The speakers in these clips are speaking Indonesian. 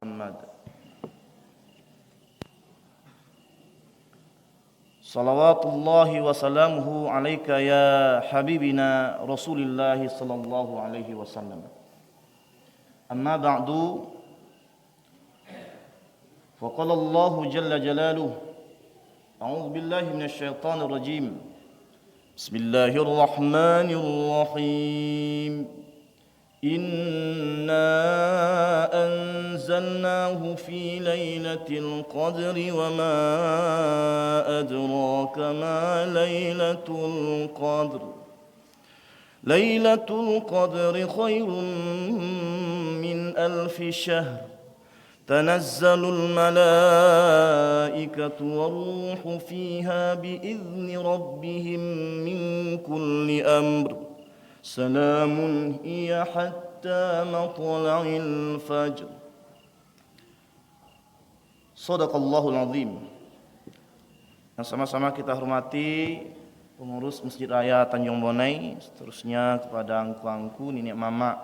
Muhammad. Salawatullahi wa salamuhu alaika ya habibina Rasulillahi sallallahu alaihi wasallam. Amma ba'du, wa qala Allahu jalla jalaluhu, a'udzu billahi minasy syaithanir rajim. Bismillahirrahmanirrahim. Inna anzalnahu fi lailatul qadri wa ma adraka ma lailatul qadr. Lailatul qadri khairun min alfi syahr. Tanazzalul malaikatu war-ruhu fiha bi'izni rabbihim min kulli amr. Salamun hiya hatta matla'il fajr. Shadaqallahul azim. Yang sama-sama kita hormati pengurus Masjid Raya Tanjung Bonai, seterusnya kepada angku-angku, nenek mama,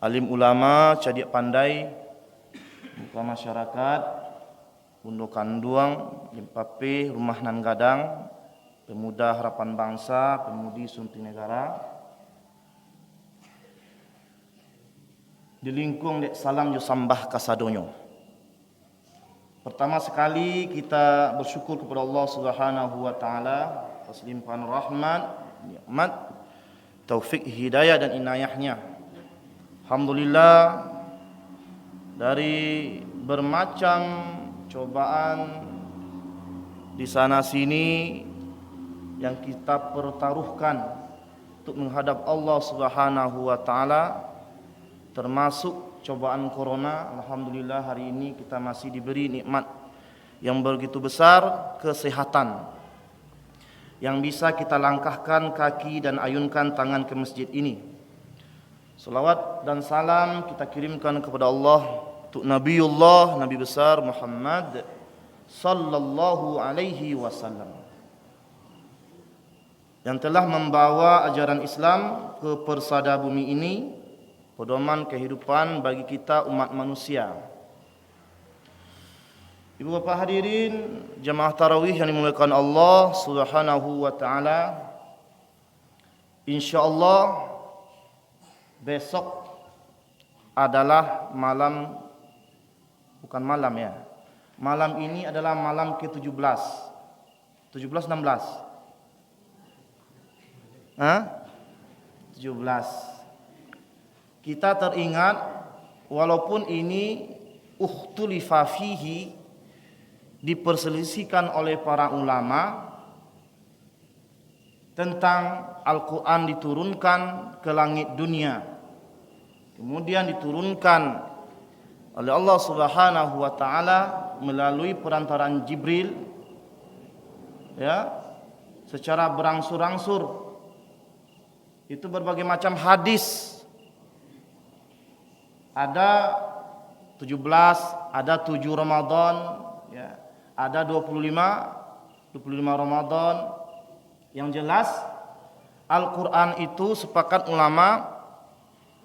alim ulama, cadik pandai, muka masyarakat, Bundo Kanduang, Limpape, Rumah Nan Gadang, Pemuda Harapan Bangsa, Pemudi Sunti Negara. Dilingkung dek salam jo sambah kasadonyo. Pertama sekali kita bersyukur kepada Allah Subhanahu wa taala atas limpahan rahmat, nikmat, taufik, hidayah dan inayahnya. Alhamdulillah, dari bermacam cobaan di sana sini yang kita pertaruhkan untuk menghadap Allah Subhanahu wa taala, termasuk cobaan corona. Alhamdulillah hari ini kita masih diberi nikmat yang begitu besar, kesehatan, yang bisa kita langkahkan kaki dan ayunkan tangan ke masjid ini. Salawat dan salam kita kirimkan kepada Allah untuk Nabiullah, Nabi besar Muhammad sallallahu alaihi wasallam, yang telah membawa ajaran Islam ke persada bumi ini, pedoman kehidupan bagi kita umat manusia. Ibu bapak hadirin jamaah tarawih yang dimuliakan Allah Subhanahu wa taala, insyaallah besok adalah malam, bukan malam ya. Malam ini adalah malam ke-17. 17 16. 17. Kita teringat, walaupun ini ukhtulifa fihi, diperselisihkan oleh para ulama tentang Al-Quran diturunkan ke langit dunia, kemudian diturunkan oleh Allah Subhanahu wa taala melalui perantaraan Jibril, ya, secara berangsur-angsur. Itu berbagai macam hadis. Ada 17, ada 7 Ramadan, ya, ada 25 Ramadan. Yang jelas Al-Quran itu sepakat ulama,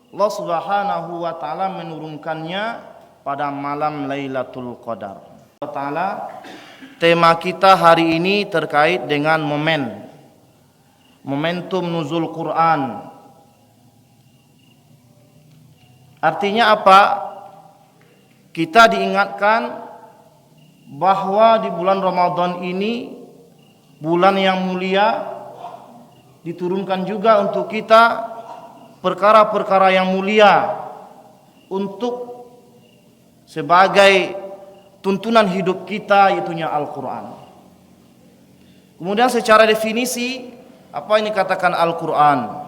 Allah Subhanahu wa taala menurunkannya pada malam Lailatul Qadar. Taala, tema kita hari ini terkait dengan momentum nuzul Quran. Artinya apa? Kita diingatkan bahwa di bulan Ramadan ini, bulan yang mulia, diturunkan juga untuk kita perkara-perkara yang mulia untuk sebagai tuntunan hidup kita, yaitunya Al-Quran. Kemudian secara definisi, apa yang dikatakan Al-Quran?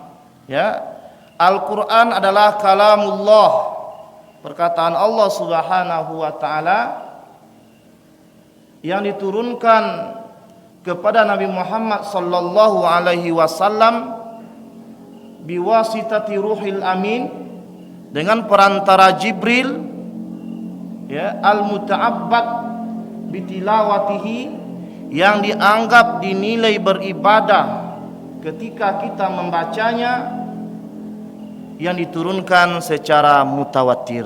Ya, Al-Quran adalah kalamullah, perkataan Allah Subhanahu wa taala yang diturunkan kepada Nabi Muhammad sallallahu alaihi wasallam biwasitati ruhil amin, dengan perantara Jibril, ya, al-muta'abbad bitilawatihi, yang dianggap dinilai beribadah ketika kita membacanya, yang diturunkan secara mutawatir.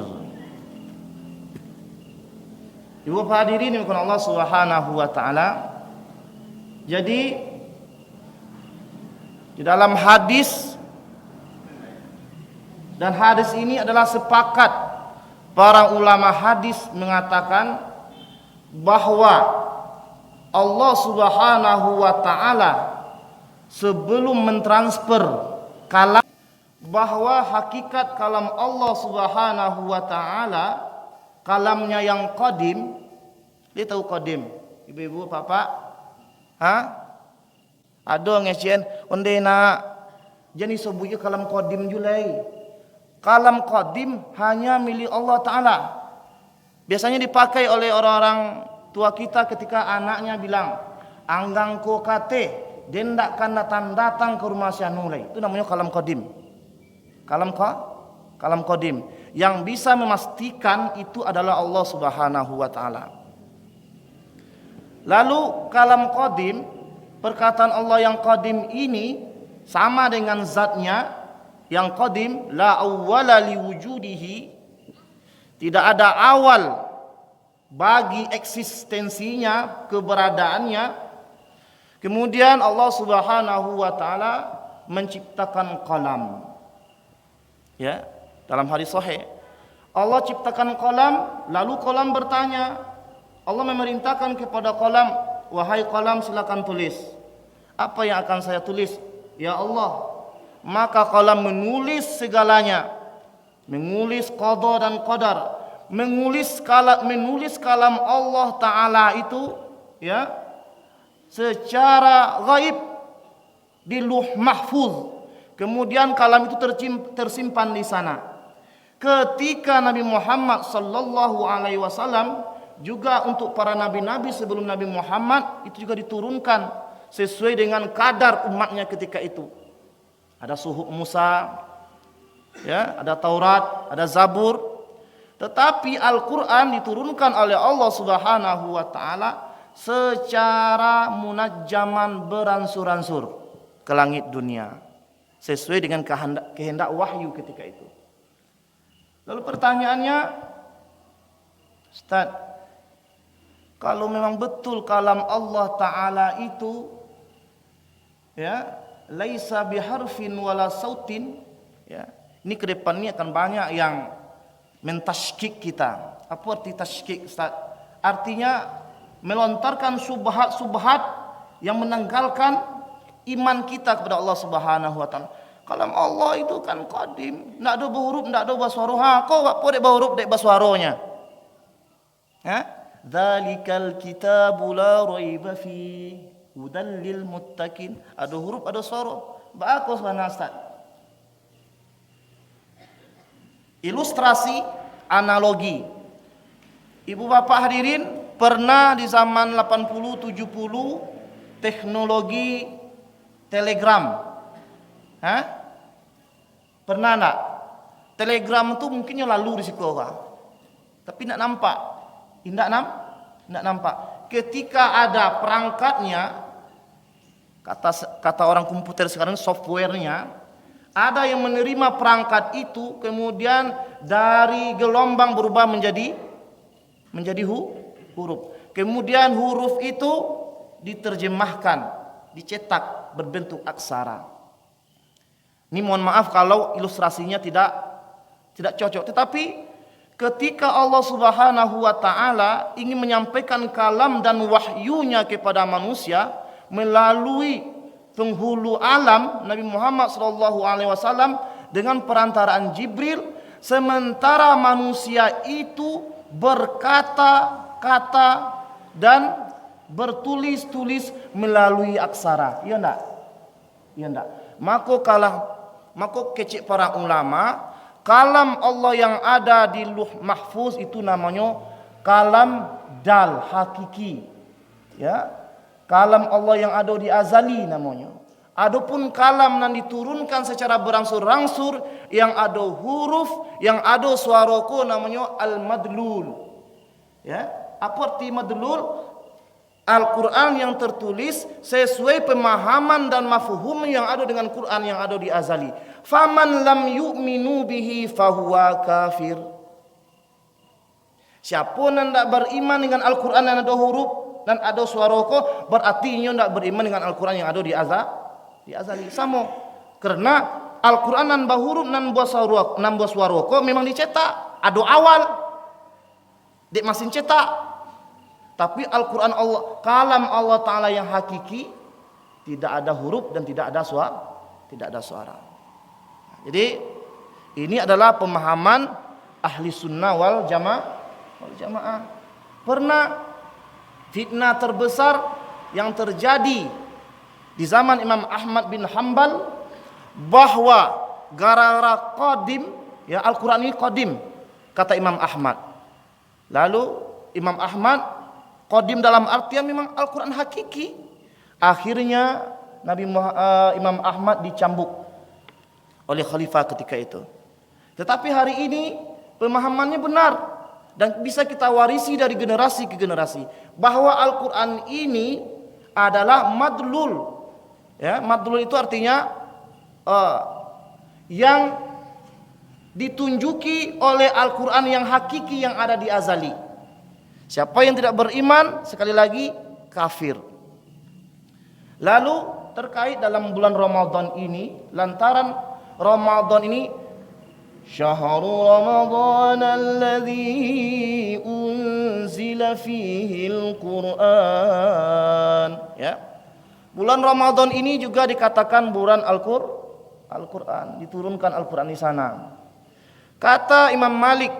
Ibu bapak hadirin yang dimuliakan Allah Subhanahu wa taala. Jadi di dalam hadis, dan hadis ini adalah sepakat para ulama hadis mengatakan bahwa Allah Subhanahu wa taala sebelum mentransfer kalam, bahwa hakikat kalam Allah Subhanahu wa taala, kalamnya yang qadim. Dia tahu qadim, ibu-ibu, bapak? Ada ngecien onde na jadi sebuah kalam qadim julai. Kalam qadim hanya milik Allah taala. Biasanya dipakai oleh orang-orang tua kita ketika anaknya bilang, "Anggang ko kate, dendak kan datang ke rumah saya nulai." Itu namanya kalam qadim. Kalam qadim yang bisa memastikan itu adalah Allah Subhanahu wa taala. Lalu kalam qadim, perkataan Allah yang qadim ini sama dengan zatnya yang qadim, la awwala liwujudihi, tidak ada awal bagi eksistensinya, keberadaannya. Kemudian Allah Subhanahu wa taala menciptakan qalam. Ya, dalam hadis sahih Allah ciptakan qalam, lalu qalam bertanya. Allah memerintahkan kepada qalam, "Wahai qalam, silakan tulis." Apa yang akan saya tulis? Ya Allah. Maka qalam menulis segalanya. Menulis qada dan qadar. Menulis kalam Allah taala itu, ya, secara gaib di Lauh Mahfuz. Kemudian kalam itu tersimpan di sana. Ketika Nabi Muhammad sallallahu alaihi wasallam, juga untuk para nabi-nabi sebelum Nabi Muhammad, itu juga diturunkan sesuai dengan kadar umatnya ketika itu. Ada suhuf Musa, ya, ada Taurat, ada Zabur. Tetapi Al-Qur'an diturunkan oleh Allah Subhanahu wa taala secara munajjaman, beransur-ansur ke langit dunia, sesuai dengan kehendak wahyu ketika itu. Lalu pertanyaannya, Ustaz, kalau memang betul kalam Allah taala itu, ya, laisa biharfin wala sautin, ya, ini ke depan ini akan banyak yang mentashkik kita. Apa arti tashkik, Ustaz? Artinya melontarkan subhat-subhat yang menanggalkan iman kita kepada Allah Subhanahu wa taala. Kalam Allah itu kan qadim, ndak ada huruf, ndak ada baswaro. Kau apa dek huruf dek baswaronya? Dzalikal kitabu la raiba fi hudal lil muttaqin. Ada huruf, ada suara. Bagus mana Ustaz? Ilustrasi, analogi. Ibu bapak hadirin, pernah di zaman 80 70 teknologi telegram? Pernah enggak? Telegram itu mungkinnya lalu di sekolah, tapi enggak nampak. Enggak nampak. Ketika ada perangkatnya, kata orang komputer sekarang, softwarenya, ada yang menerima perangkat itu, kemudian dari gelombang berubah menjadi huruf. Kemudian huruf itu diterjemahkan, dicetak berbentuk aksara. Ini mohon maaf kalau ilustrasinya tidak cocok. Tetapi ketika Allah Subhanahu wa taala ingin menyampaikan kalam dan wahyunya kepada manusia melalui penghulu alam Nabi Muhammad sallallahu alaihi wasallam dengan perantaraan Jibril, sementara manusia itu berkata-kata dan bertulis-tulis melalui aksara. Iya enggak? Maka kecik para ulama, kalam Allah yang ada di Lauh Mahfuz itu namanya kalam dal hakiki, ya. Kalam Allah yang ada di azali namanya. Adapun kalam yang diturunkan secara berangsur-angsur, yang ada huruf, yang ada suaraku, namanya al-madlul. Ya, apa arti madlul? Al-Quran yang tertulis sesuai pemahaman dan mafhum yang ada dengan Quran yang ada di azali. Faman lam yu'minu bihi fahuwa kafir. Siapa yang tidak beriman dengan Al-Quran yang ada huruf dan ada suara ko, berarti ia tidak beriman dengan Al-Quran yang ada di azali. Sama. Karena Al-Quran nan bahuruf nan buah suara ko memang dicetak. Ada awal. Dek mesin cetak. Tapi Al-Quran Allah, kalam Allah Ta'ala yang hakiki, tidak ada huruf dan tidak ada suara. Jadi ini adalah pemahaman ahli sunnah wal jamaah. Pernah fitnah terbesar yang terjadi di zaman Imam Ahmad bin Hanbal, bahwa gara-gara qadim, ya Al-Quran ini qadim, kata Imam Ahmad. Lalu Imam Ahmad qadim dalam artian memang Al-Quran hakiki. Akhirnya Imam Ahmad dicambuk oleh khalifah ketika itu. Tetapi hari ini pemahamannya benar dan bisa kita warisi dari generasi ke generasi, bahwa Al-Quran ini adalah madlul. Ya, madlul itu artinya yang ditunjuki oleh Al-Quran yang hakiki yang ada di azali. Siapa yang tidak beriman, sekali lagi kafir. Lalu terkait dalam bulan Ramadan ini, lantaran Ramadan ini syahrul Ramadan alladzi unzila fihi al-Quran, ya. Bulan Ramadan ini juga dikatakan bulan Al-Quran, diturunkan Al-Quran di sana. Kata Imam Malik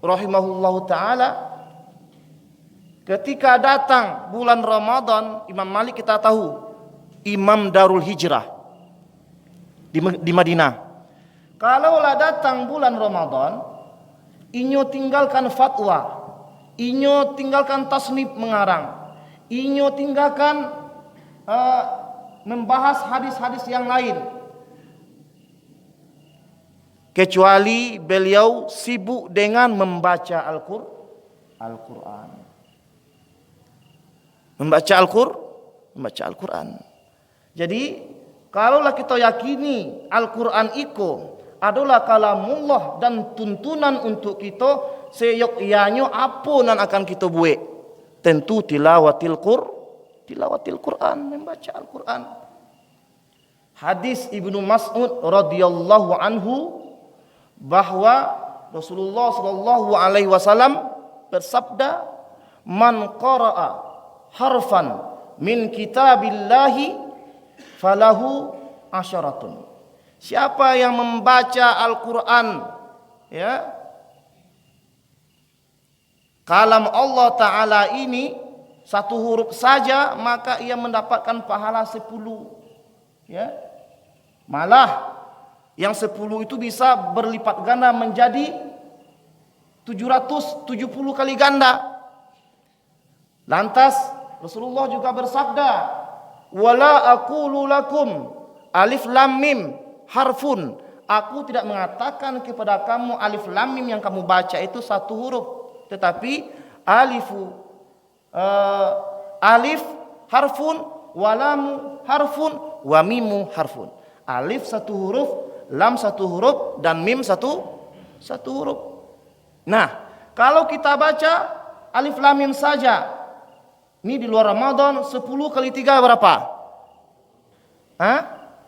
rahimahullahu taala, ketika datang bulan Ramadan, Imam Malik kita tahu Imam Darul Hijrah di Madinah. Kalaulah datang bulan Ramadan, inyo tinggalkan fatwa, inyo tinggalkan tasnif mengarang, inyo tinggalkan membahas hadis-hadis yang lain, kecuali beliau sibuk dengan membaca Al-Quran. Membaca Al-Quran. Jadi kalaulah kita yakini Al-Quran itu adalah kalamullah dan tuntunan untuk kita, seyogyanya apa yang akan kita buat? Tentu tilawatil Quran, membaca Al-Quran. Hadis Ibnu Mas'ud radhiyallahu anhu, bahwa Rasulullah sallallahu alaihi wasallam bersabda, "Man qara'a harfan min kitabillahi falahu asyaratun." Siapa yang membaca Al-Quran, ya, kalam Allah Ta'ala ini, satu huruf saja, maka ia mendapatkan pahala 10. Ya. Malah yang 10 itu bisa berlipat ganda menjadi 770 kali ganda. Lantas Rasulullah juga bersabda, "Wala aqulu lakum alif lam mim harfun." Aku tidak mengatakan kepada kamu alif lam mim yang kamu baca itu satu huruf, tetapi alif harfun, walamu harfun, wa mimu harfun. Alif satu huruf, lam satu huruf, dan mim satu huruf. Nah, kalau kita baca alif lam mim saja, ini di luar Ramadan, 10 kali 3 berapa?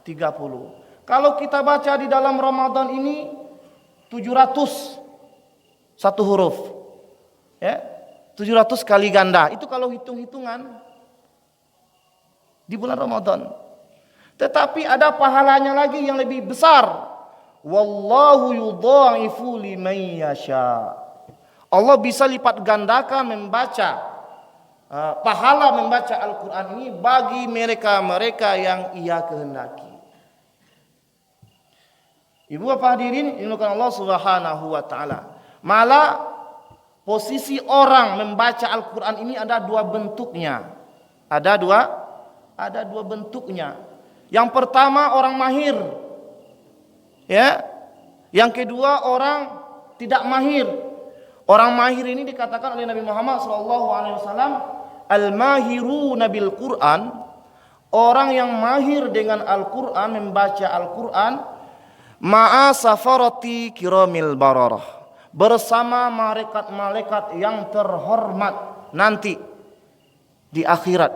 30. Kalau kita baca di dalam Ramadan ini 700 satu huruf, ya, 700 kali ganda. Itu kalau hitung-hitungan di bulan Ramadan. Tetapi ada pahalanya lagi yang lebih besar. Wallahu yudha'ifu liman yasha. Allah bisa lipat gandakan pahala membaca Al-Quran ini bagi mereka-mereka yang Ia kehendaki. Ibu bapak hadirin dimuliakan Allah Subhanahu wa taala. Malah posisi orang membaca Al-Quran ini ada dua bentuknya. Ada dua bentuknya. Yang pertama orang mahir, ya. Yang kedua orang tidak mahir. Orang mahir ini dikatakan oleh Nabi Muhammad SAW, al-mahiruna bil Quran, orang yang mahir dengan Al-Quran, membaca Al-Quran, ma'a safarati kiramil bararah, bersama malaikat-malaikat yang terhormat nanti di akhirat.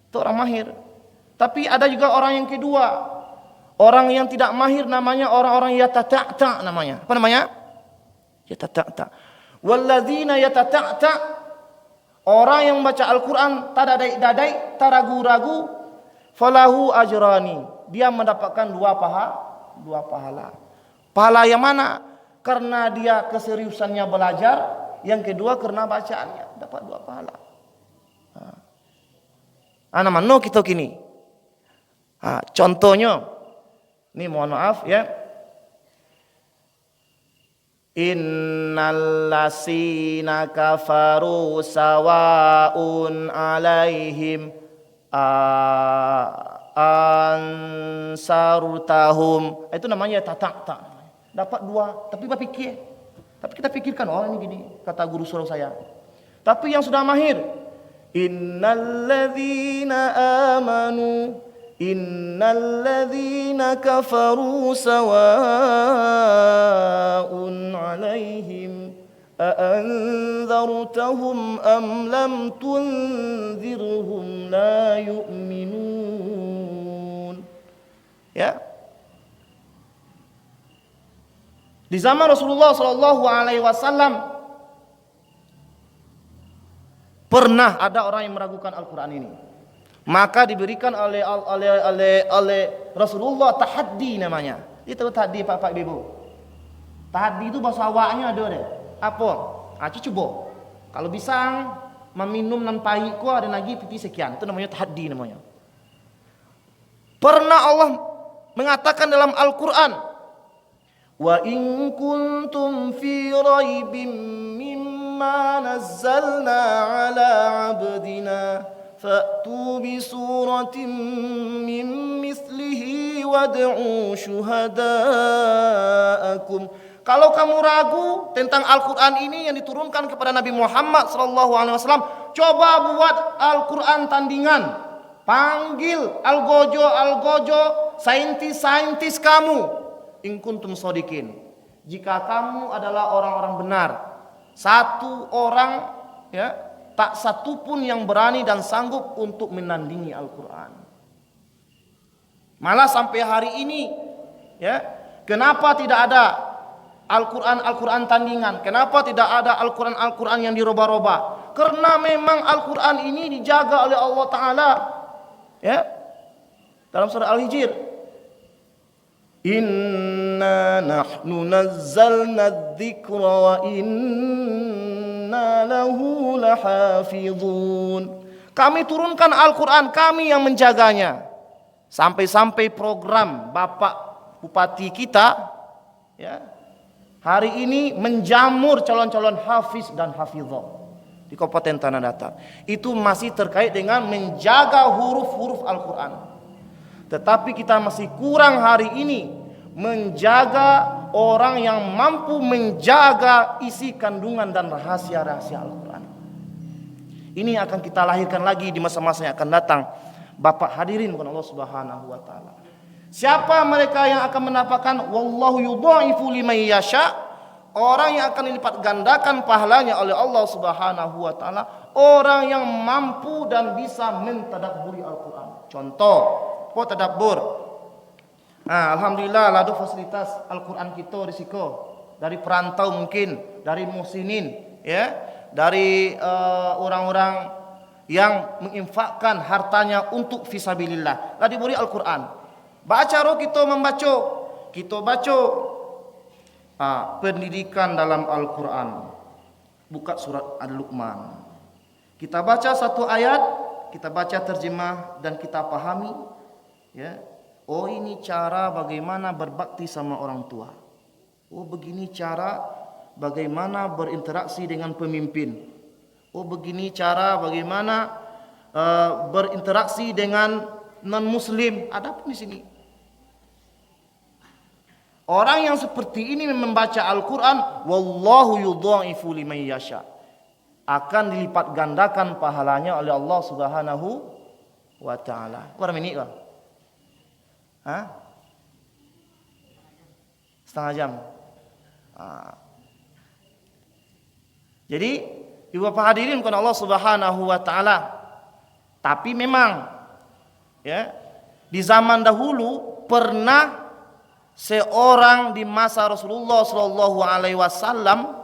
Itu orang mahir. Tapi ada juga orang yang kedua, orang yang tidak mahir, namanya orang-orang yatata'ta namanya. Apa namanya? Yatata'ta. Walladzina yatata'ta, orang yang membaca Al-Quran tak dadai-dadai, tak ragu-ragu, falahu ajrani, dia mendapatkan dua pahala. Pahala yang mana? Karena dia keseriusannya belajar, yang kedua karena bacaannya dapat dua pahala. Ana mano kita kini. Contohnya, ini mohon maaf ya. Innal lasina kafaru sawaun alaihim ansarutahum. Itu namanya tatak. Dapat dua, tapi berpikir. Tapi kita pikirkan, oh ini gini, kata guru surau saya. Tapi yang sudah mahir, innalladzina amanu innalladzina kafaru sawa'un 'alaihim a'anzartahum am lam tunzirhum la yu'minun. Ya. Di zaman Rasulullah sallallahu alaihi wasallam pernah ada orang yang meragukan Al-Qur'an ini. Maka diberikan oleh Rasulullah tahaddi namanya. Itu tahaddi Pak Ibu. Tahaddi itu bahasa awaknya ada deh. Apa? Coba. Kalau bisa meminum nan pahit ku ada lagi pipi sekian. Itu namanya tahaddi namanya. Pernah Allah mengatakan dalam Al-Qur'an, wa in kuntum fi raibim mimma nazzalna ala 'abdina fa'tu bi suratin min mislihi wad'u syuhada'akum. Kalau kamu ragu tentang Al-Qur'an ini yang diturunkan kepada Nabi Muhammad sallallahu alaihi wasallam, coba buat Al-Qur'an tandingan. Panggil algojo, saintis kamu. In kuntum shodikin, jika kamu adalah orang-orang benar. Satu orang ya, tak satu pun yang berani dan sanggup untuk menandingi Al-Quran. Malah sampai hari ini ya, kenapa tidak ada Al-Quran tandingan? Kenapa tidak ada Al-Quran yang dirubah-rubah? Karena memang Al-Quran ini dijaga oleh Allah Ta'ala ya. Dalam surah Al-Hijr, inna nahnu nazzalna dzikra wa inna lahu lahafizun. Kami turunkan Al-Quran, kami yang menjaganya. Sampai-sampai program Bapak Bupati kita ya, hari ini menjamur calon-calon hafiz dan hafizah di Kabupaten Tanah Datar. Itu masih terkait dengan menjaga huruf-huruf Al-Quran. Tetapi kita masih kurang hari ini menjaga orang yang mampu menjaga isi kandungan dan rahasia-rahasia Al-Quran. Ini akan kita lahirkan lagi di masa-masa yang akan datang. Bapak hadirin bukan Allah Subhanahu wa taala. Siapa mereka yang akan mendapatkan wallahu yudha'ifu liman yasha? Orang yang akan dilipat gandakan pahalanya oleh Allah Subhanahu wa taala, orang yang mampu dan bisa mentadabburi Al-Quran. Contoh, tadabbur. Alhamdulillah ladu fasilitas Al-Quran kita risiko dari perantau mungkin, dari muhsinin ya, dari orang-orang yang menginfakkan hartanya untuk fisabilillah. Lah diberi Al-Quran. Baca roh kita membaca. Kita baca pendidikan dalam Al-Quran. Buka surat Al-Luqman. Kita baca satu ayat, kita baca terjemah dan kita pahami ya. Oh ini cara bagaimana berbakti sama orang tua. Oh begini cara bagaimana berinteraksi dengan pemimpin. Oh begini cara bagaimana berinteraksi dengan non muslim. Ada pun di sini. Orang yang seperti ini membaca Al-Quran, wallahu yudha'ifu liman yasha, akan dilipat gandakan pahalanya oleh Allah Subhanahu wa taala. Kurang minit lah. Setengah jam. Jadi, ibu bapak hadirin bukan Allah Subhanahu wa taala. Tapi memang ya, di zaman dahulu pernah seorang di masa Rasulullah sallallahu alaihi wasallam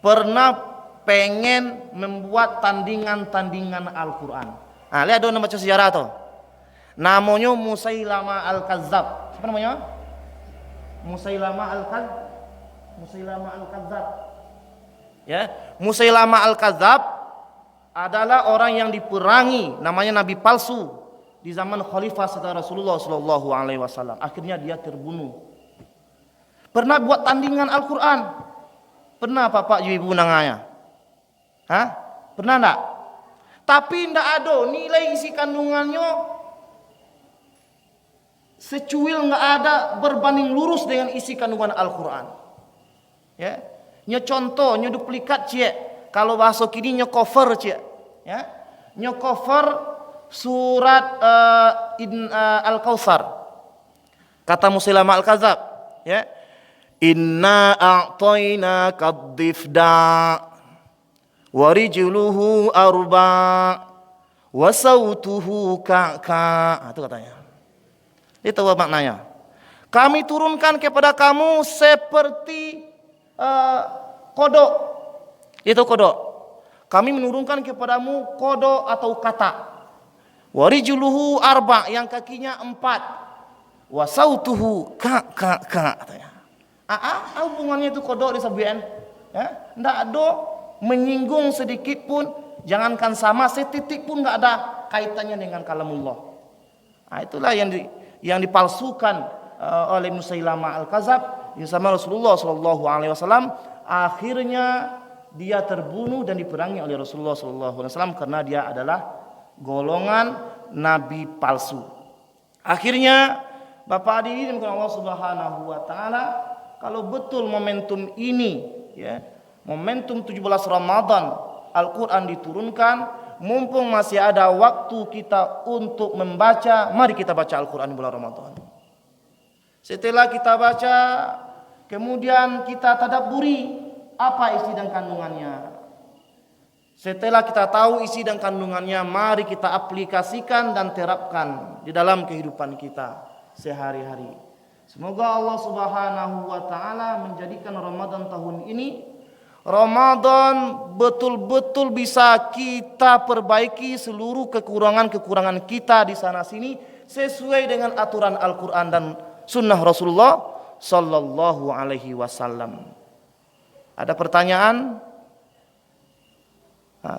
pernah pengen membuat tandingan-tandingan Al-Qur'an. Nah, lihat dong baca sejarah tuh. Namanya Musailamah Al-Kadzdzab. Siapa namanya? Musailamah Al-Kadzdzab. Ya, Musailamah Al-Kadzdzab adalah orang yang diperangi, namanya nabi palsu di zaman khalifah setelah Rasulullah sallallahu alaihi wasallam. Akhirnya dia terbunuh. Pernah buat tandingan Al-Qur'an? Pernah Bapak Ibu nangaya? Hah? Pernah enggak? Tapi enggak ada nilai isi kandungannya secuil, enggak ada berbanding lurus dengan isi kandungan Al-Qur'an. Ya. Nya contoh, nya duplikat cie. Kalau bahasa kini nya cover cie. Ya. Nya cover surat Al-Kautsar. Kata Musailamah Al-Kadzdzab, ya. Inna a'tainaka ad-difda wa rijluhu arba wa sautuhu ka'ka. Itu katanya. Itu maknanya. Kami turunkan kepada kamu seperti kodok. Itu kodok. Kami menurunkan kepadamu kodok atau kata. Wa rijluhu arba, yang kakinya 4. Wa sautuhu ka'ka katanya. Hubungannya itu kodok disabian, ya, ndak ada menyinggung sedikit pun, jangankan sama setitik pun nggak ada kaitannya dengan kalamullah. Nah, itulah yang dipalsukan oleh Musailamah Al-Kadzdzab sama Rasulullah sallallahu alaihi wasallam. Akhirnya dia terbunuh dan diperangi oleh Rasulullah sallallahu alaihi wasallam karena dia adalah golongan nabi palsu. Akhirnya Bapak hadirin Allah Subhanahu wa taala, kalau betul momentum ini, ya, momentum 17 Ramadan Al-Quran diturunkan, mumpung masih ada waktu kita untuk membaca, mari kita baca Al-Quran di bulan Ramadan. Setelah kita baca, kemudian kita tadabburi apa isi dan kandungannya. Setelah kita tahu isi dan kandungannya, mari kita aplikasikan dan terapkan di dalam kehidupan kita sehari-hari. Semoga Allah Subhanahu wa taala menjadikan Ramadan tahun ini Ramadan betul-betul bisa kita perbaiki seluruh kekurangan-kekurangan kita di sana sini sesuai dengan aturan Al-Qur'an dan sunnah Rasulullah sallallahu alaihi wasallam. Ada pertanyaan?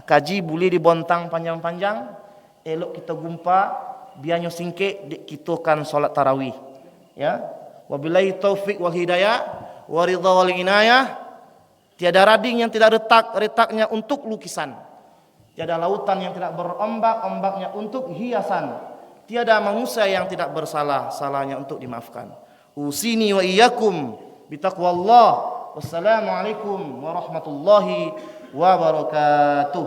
Kaji boleh dibontang panjang-panjang, elok kita gumpa biarnya singkek kita kan salat tarawih. Ya, wabillahi taufik wal hidayah wa ridha wal inayah. Tiada rading yang tidak retaknya untuk lukisan. Tiada lautan yang tidak berombak, ombaknya untuk hiasan. Tiada manusia yang tidak bersalah, salahnya untuk dimaafkan. Usini wa iyyakum bitaqwallah. Wassalamualaikum warahmatullahi wabarakatuh.